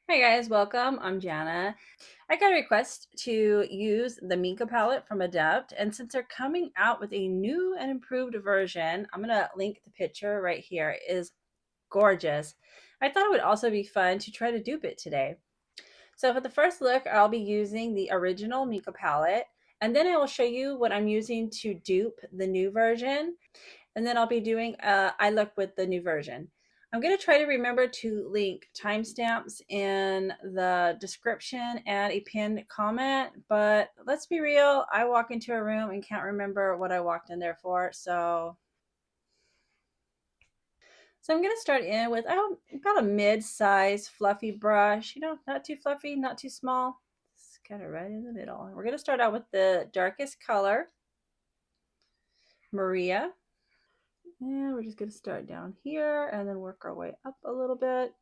Hi guys, welcome. I'm Jana. I got a request to use the Minka palette from Adept, and since they're coming out with a new and improved version, I'm gonna link the picture right here. It is gorgeous. I thought it would also be fun to try to dupe it today. So for the first look, I'll be using the original Minka palette, and then I will show you what I'm using to dupe the new version, and then I'll be doing a eye look with the new version. I'm going to try to remember to link timestamps in the description and a pinned comment, but let's be real, I walk into a room and can't remember what I walked in there for, so I'm going to start in with about a mid-size fluffy brush, not too fluffy, not too small. It's kind of right in the middle. We're going to start out with the darkest color, Maria. And we're just going to start down here and then work our way up a little bit.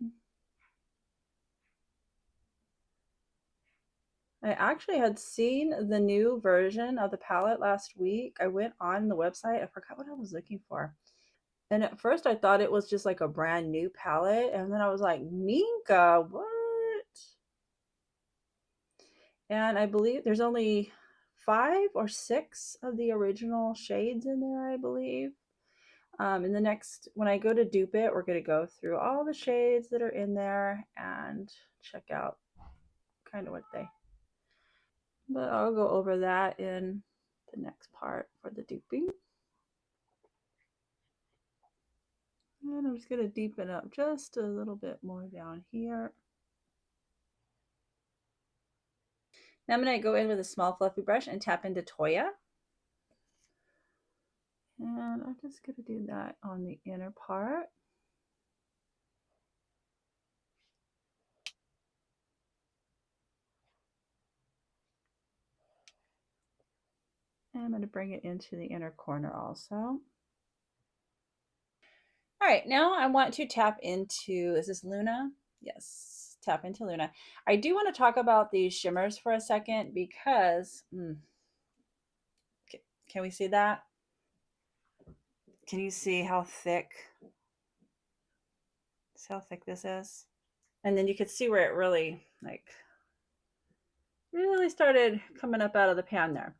I actually had seen the new version of the palette last week. I went on the website. I forgot what I was looking for. And at first I thought it was just like a brand new palette. And then I was like, Minka, what? And I believe there's only 5 or 6 of the original shades in there, I believe. In the next, when I go to dupe it, we're going to go through all the shades that are in there and check out kind of what they, but I'll go over that in the next part for the duping. And I'm just going to deepen up just a little bit more down here. Now I'm going to go in with a small fluffy brush and tap into Toya. And I'm just going to do that on the inner part. And I'm going to bring it into the inner corner also. All right, now I want to tap into, is this Luna? Yes, tap into Luna. I do want to talk about these shimmers for a second because, can we see that? Can you see how thick? See how thick this is? And then you could see where it really started coming up out of the pan there.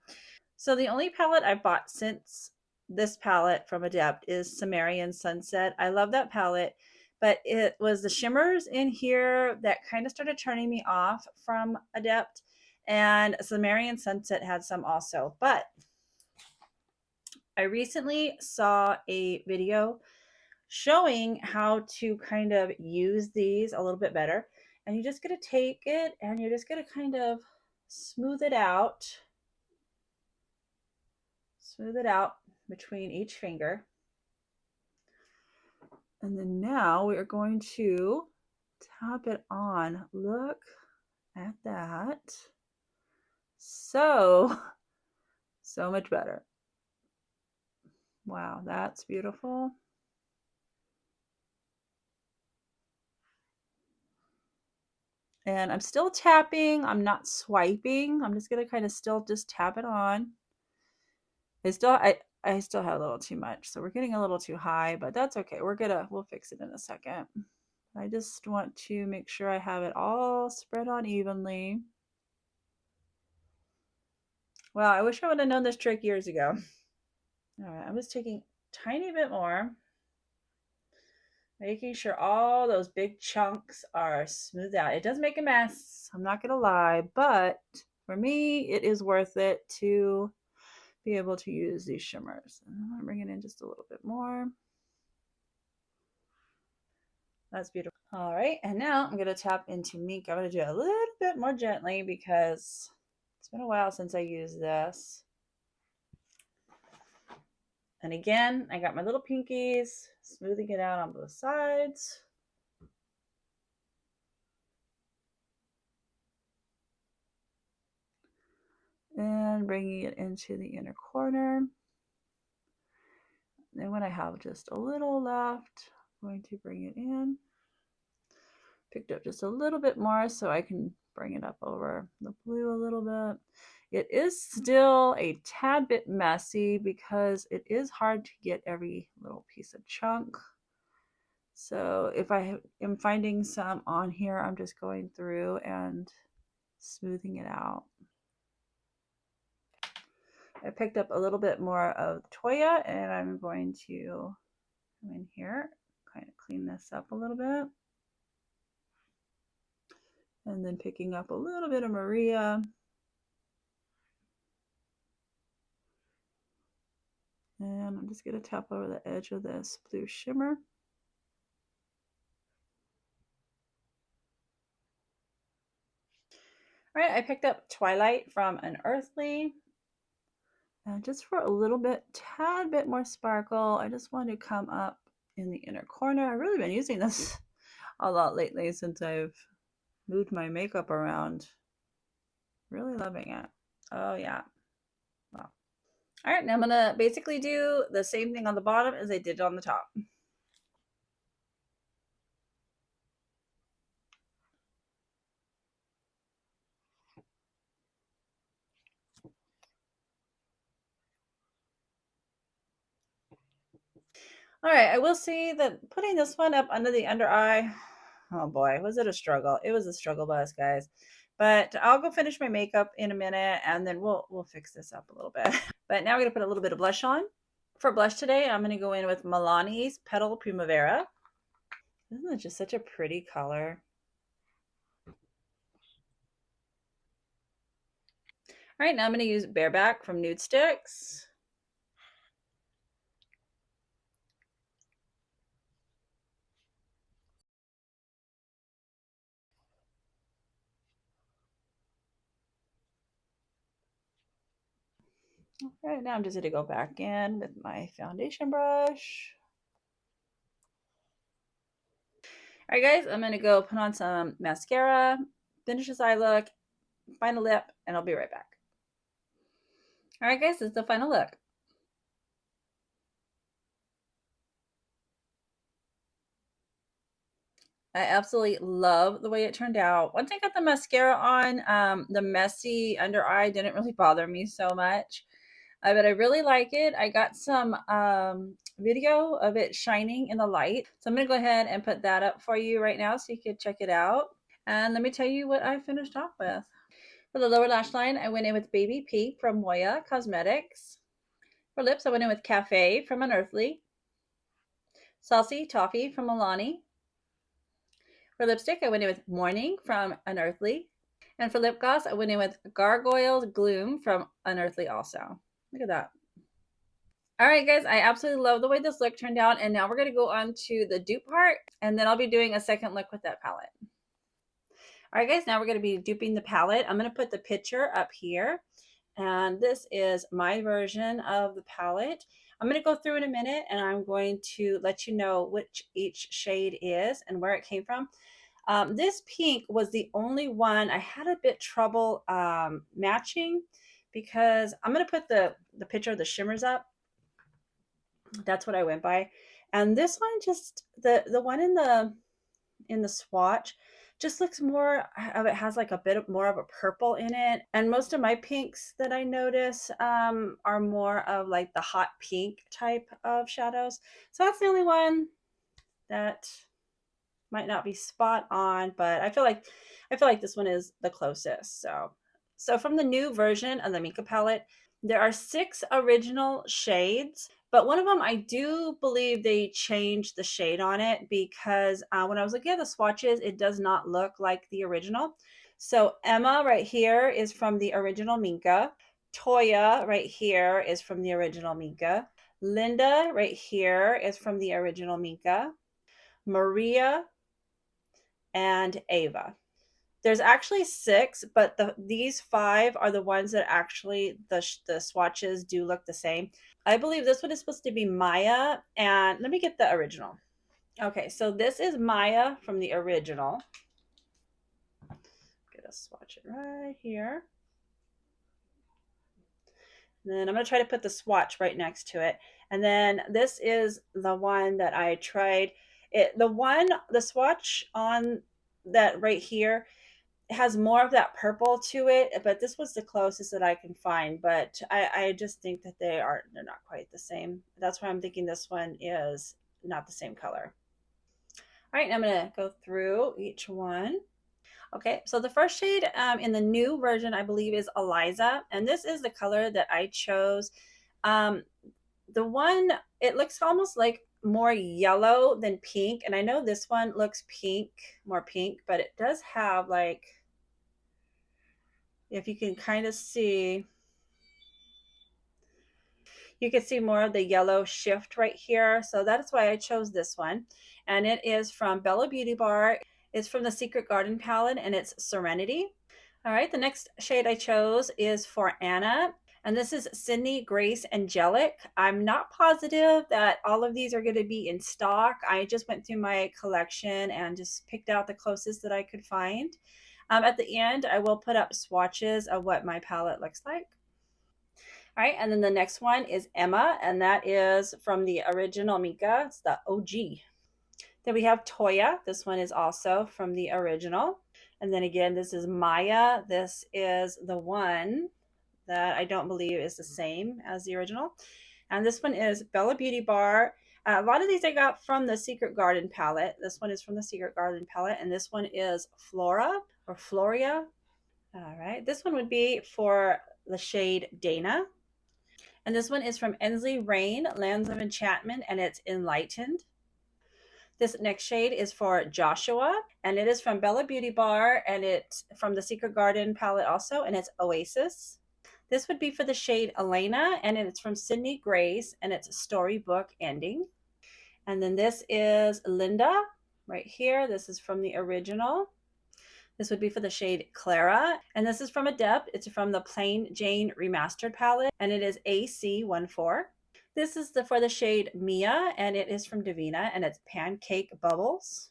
So the only palette I've bought since this palette from Adept is Sumerian Sunset. I love that palette, but it was the shimmers in here that kind of started turning me off from Adept, and Sumerian Sunset had some also. But I recently saw a video showing how to kind of use these a little bit better. And you're just going to take it and you're just going to kind of smooth it out between each finger. And then now we are going to tap it on. Look at that. So much better. Wow, that's beautiful. And I'm still tapping. I'm not swiping. I'm just going to kind of still just tap it on. I still had a little too much, so we're getting a little too high, but that's okay. We'll fix it in a second. I just want to make sure I have it all spread on evenly. Well, I wish I would have known this trick years ago. All right, I'm just taking a tiny bit more, making sure all those big chunks are smoothed out. It does make a mess, I'm not gonna lie, but for me, it is worth it to be able to use these shimmers. And I'm gonna bring it in just a little bit more. That's beautiful. All right, and now I'm gonna tap into Minka. I'm gonna do it a little bit more gently because it's been a while since I used this. And again, I got my little pinkies, smoothing it out on both sides. And bringing it into the inner corner. Then when I have just a little left, I'm going to bring it in. Picked up just a little bit more so I can bring it up over the blue a little bit. It is still a tad bit messy because it is hard to get every little piece of chunk. So if I am finding some on here, I'm just going through and smoothing it out. I picked up a little bit more of Toya, and I'm going to come in here, kind of clean this up a little bit. And then picking up a little bit of Maria. And I'm just going to tap over the edge of this blue shimmer. All right, I picked up Twilight from Unearthly. And just for a little bit, tad bit more sparkle, I just want to come up in the inner corner. I've really been using this a lot lately since I've moved my makeup around. Really loving it. Oh yeah. Wow. All right, now I'm gonna basically do the same thing on the bottom as I did on the top. All right, I will say that putting this one up under the under eye, oh boy, was it a struggle. It was a struggle bus, guys. But I'll go finish my makeup in a minute and then we'll fix this up a little bit. But now we're gonna put a little bit of blush on. For blush today, I'm gonna go in with Milani's Petal Primavera. Isn't it just such a pretty color? All right, now I'm gonna use Bareback from Nude Sticks. All right, now I'm just gonna go back in with my foundation brush. All right, guys, I'm gonna go put on some mascara, finish this eye look, final lip, and I'll be right back. All right, guys, this is the final look. I absolutely love the way it turned out. Once I got the mascara on, the messy under eye didn't really bother me so much. But I really like it. I got some video of it shining in the light. So I'm going to go ahead and put that up for you right now so you can check it out. And let me tell you what I finished off with. For the lower lash line, I went in with Baby Pink from Moya Cosmetics. For lips, I went in with Cafe from Unearthly. Saucy Toffee from Milani. For lipstick, I went in with Morning from Unearthly. And for lip gloss, I went in with Gargoyle Gloom from Unearthly also. Look at that. All right, guys, I absolutely love the way this look turned out. And now we're going to go on to the dupe part. And then I'll be doing a second look with that palette. All right, guys, now we're going to be duping the palette. I'm going to put the picture up here. And this is my version of the palette. I'm going to go through in a minute and I'm going to let you know which each shade is and where it came from. This pink was the only one I had a bit trouble matching because I'm going to put the picture of the shimmers up. That's what I went by. And this one just the one in the swatch just looks more of it has like a bit of more of a purple in it. And most of my pinks that I notice are more of like the hot pink type of shadows. So that's the only one that might not be spot on, but I feel like this one is the closest. So from the new version of the Minka palette, there are 6 original shades, but one of them I do believe they changed the shade on it because when I was looking at the swatches, it does not look like the original. So Emma right here is from the original Minka. Toya right here is from the original Minka. Linda right here is from the original Minka. Maria and Ava. There's actually 6, but these 5 are the ones that actually the swatches do look the same. I believe this one is supposed to be Maya, and let me get the original. Okay, so this is Maya from the original. Get a swatch it right here. And then I'm going to try to put the swatch right next to it. And then this is the one that I tried. The swatch on that right here has more of that purple to it, but this was the closest that I can find. But I just think that they're not quite the same. That's why I'm thinking this one is not the same color. All right, I'm going to go through each one. Okay, so the first shade in the new version, I believe, is Eliza, and this is the color that I chose. Um, the one, it looks almost like more yellow than pink, and I know this one looks pink, more pink, but it does have like, if you can kind of see, you can see more of the yellow shift right here. So that's why I chose this one. And it is from Bella Beauty Bar. It's from the Secret Garden palette and it's Serenity. All right, the next shade I chose is for Anna. And this is Sydney Grace Angelic. I'm not positive that all of these are going to be in stock. I just went through my collection and just picked out the closest that I could find. At the end, I will put up swatches of what my palette looks like. All right, and then the next one is Emma, and that is from the original Minka. It's the OG. Then we have Toya. This one is also from the original. And then again, this is Maya. This is the one that I don't believe is the same as the original. And this one is Bella Beauty Bar. A lot of these I got from the Secret Garden palette. This one is from the Secret Garden palette, and this one is Flora or Floria. All right, this one would be for the shade Dana. And this one is from Ensley Rain, Lands of Enchantment, and it's Enlightened. This next shade is for Joshua, and it is from Bella Beauty Bar, and it's from the Secret Garden palette also, and it's Oasis. This would be for the shade Elena, and it's from Sydney Grace, and it's Storybook Ending. And then this is Linda right here. This is from the original. This would be for the shade Clara, and this is from Adept. It's from the Plain Jane Remastered palette, and it is AC14. This is for the shade Mia, and it is from Divina, and it's Pancake Bubbles.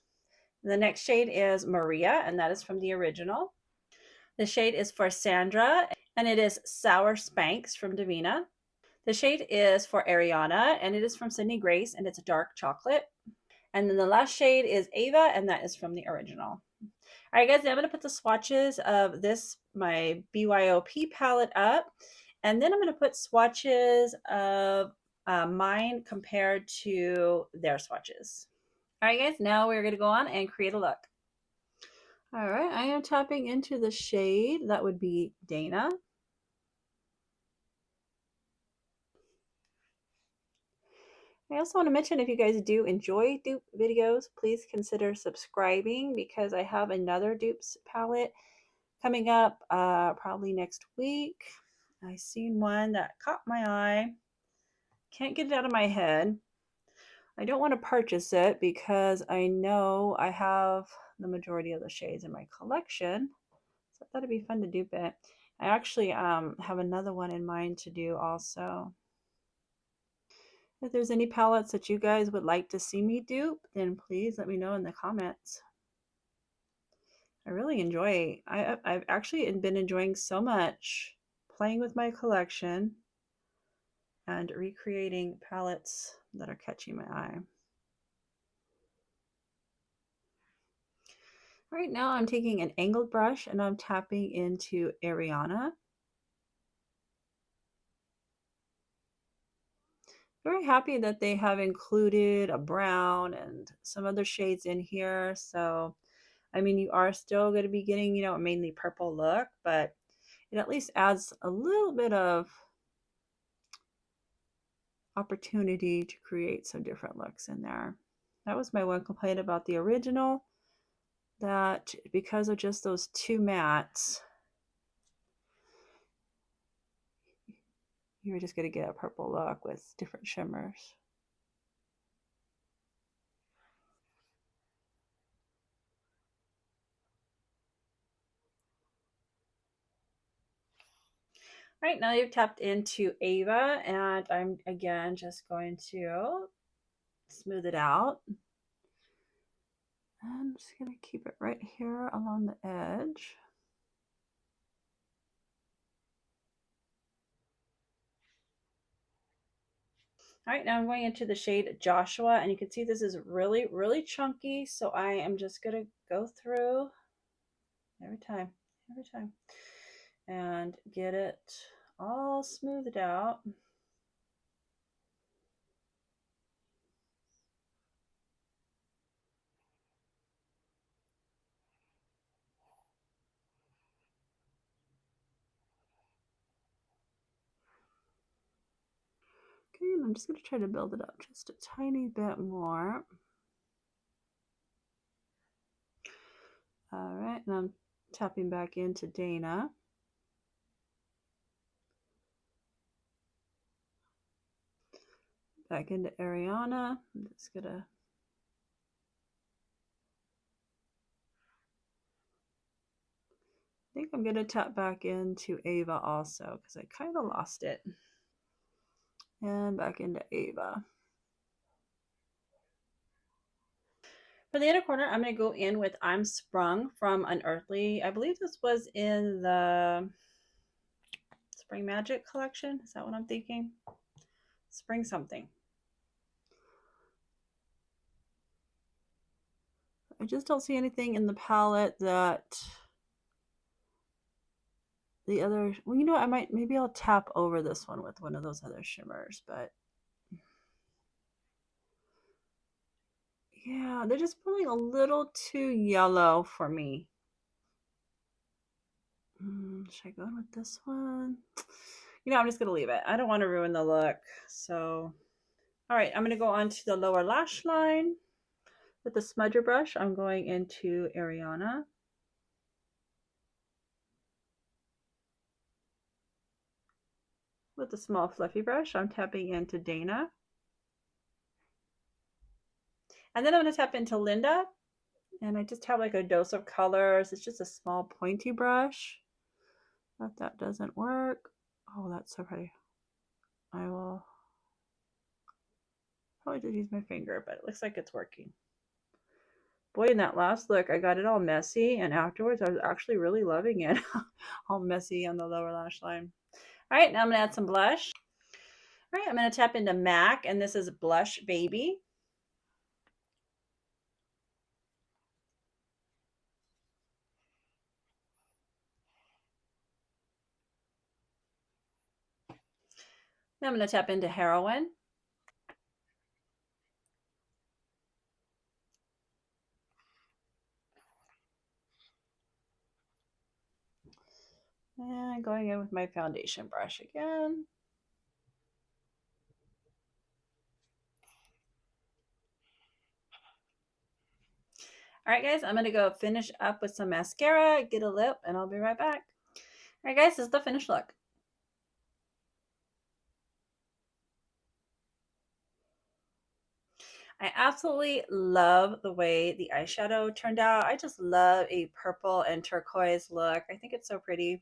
The next shade is Maria, and that is from the original. The shade is for Sandra, and it is Sour Spanks from Divina. The shade is for Ariana, and it is from Sydney Grace, and it's Dark Chocolate. And then the last shade is Ava, and that is from the original. All right, guys, now I'm going to put the swatches of this, my BYOP palette up, and then I'm going to put swatches of mine compared to their swatches. All right, guys, now we're going to go on and create a look. All right, I am tapping into the shade. That would be Dana. I also want to mention, if you guys do enjoy dupe videos, please consider subscribing, because I have another dupes palette coming up probably next week. I seen one that caught my eye. Can't get it out of my head. I don't want to purchase it because I know I have the majority of the shades in my collection. So I thought it'd be fun to dupe it. I actually have another one in mind to do also. If there's any palettes that you guys would like to see me dupe, then please let me know in the comments. I really enjoy, I've actually been enjoying so much playing with my collection and recreating palettes that are catching my eye. Right now I'm taking an angled brush and I'm tapping into Ariana. Very happy that they have included a brown and some other shades in here. So, I mean, you are still going to be getting, a mainly purple look, but it at least adds a little bit of opportunity to create some different looks in there. That was my one complaint about the original, that because of just those two mattes, you were just going to get a purple look with different shimmers. All right, now you've tapped into Ava, and I'm again just going to smooth it out. I'm just going to keep it right here along the edge. All right, now I'm going into the shade Joshua, and you can see this is really, really chunky, so I am just going to go through every time, and get it all smoothed out. I'm just going to try to build it up just a tiny bit more. All right, and I'm tapping back into Dana. Back into Ariana. I'm just gonna I think I'm gonna tap back into Ava also because I kind of lost it. And back into Ava. For the inner corner, I'm going to go in with I'm Sprung from Unearthly. I believe this was in the Spring Magic collection. Is that what I'm thinking? Spring something. I just don't see anything in the palette that the other, well, you know what, maybe I'll tap over this one with one of those other shimmers, but yeah, they're just feeling a little too yellow for me. Should I go in with this one? You know, I'm just going to leave it. I don't want to ruin the look. So, all right, I'm going to go on to the lower lash line. With the smudger brush, I'm going into Ariana. With the small fluffy brush, I'm tapping into Dana. And then I'm going to tap into Linda. And I just have like a dose of colors. It's just a small pointy brush. But that doesn't work. Oh, that's so pretty. I will probably just use my finger, but it looks like it's working. Boy, in that last look, I got it all messy, and afterwards I was actually really loving it. All messy on the lower lash line. All right, now I'm going to add some blush. All right, I'm going to tap into MAC, and this is Blush Baby. Now I'm going to tap into Heroine. And going in with my foundation brush again. All right, guys, I'm going to go finish up with some mascara, get a lip, and I'll be right back. All right, guys, this is the finished look. I absolutely love the way the eyeshadow turned out. I just love a purple and turquoise look. I think it's so pretty.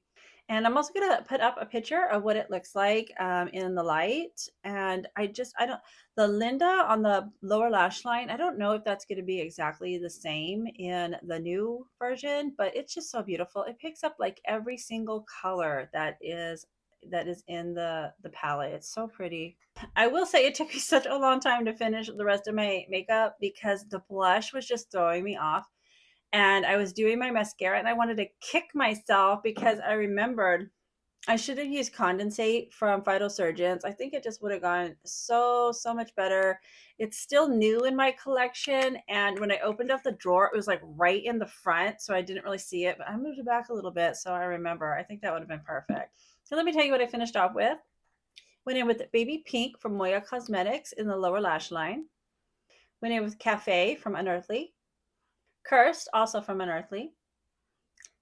And I'm also going to put up a picture of what it looks like in the light. And the Linda on the lower lash line, I don't know if that's going to be exactly the same in the new version, but it's just so beautiful. It picks up like every single color that is in the palette. It's so pretty. I will say it took me such a long time to finish the rest of my makeup because the blush was just throwing me off. And I was doing my mascara and I wanted to kick myself because I remembered I should have used condensate from Phytosurgeons. I think it just would have gone so much better. It's still new in my collection, and when I opened up the drawer, it was like right in the front, so I didn't really see it, but I moved it back a little bit so I remember. I think that would have been perfect. So let me tell you what I finished off with. Went in with Baby Pink from Moya Cosmetics in the lower lash line. Went in with Cafe from Unearthly. Cursed, also from Unearthly.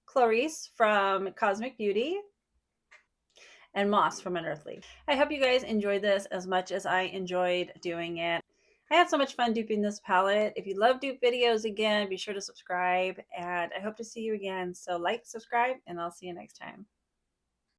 Clarice from Cosmic Beauty. And Moss from Unearthly. I hope you guys enjoyed this as much as I enjoyed doing it. I had so much fun duping this palette. If you love dupe videos again, be sure to subscribe, and I hope to see you again. So like, subscribe, and I'll see you next time.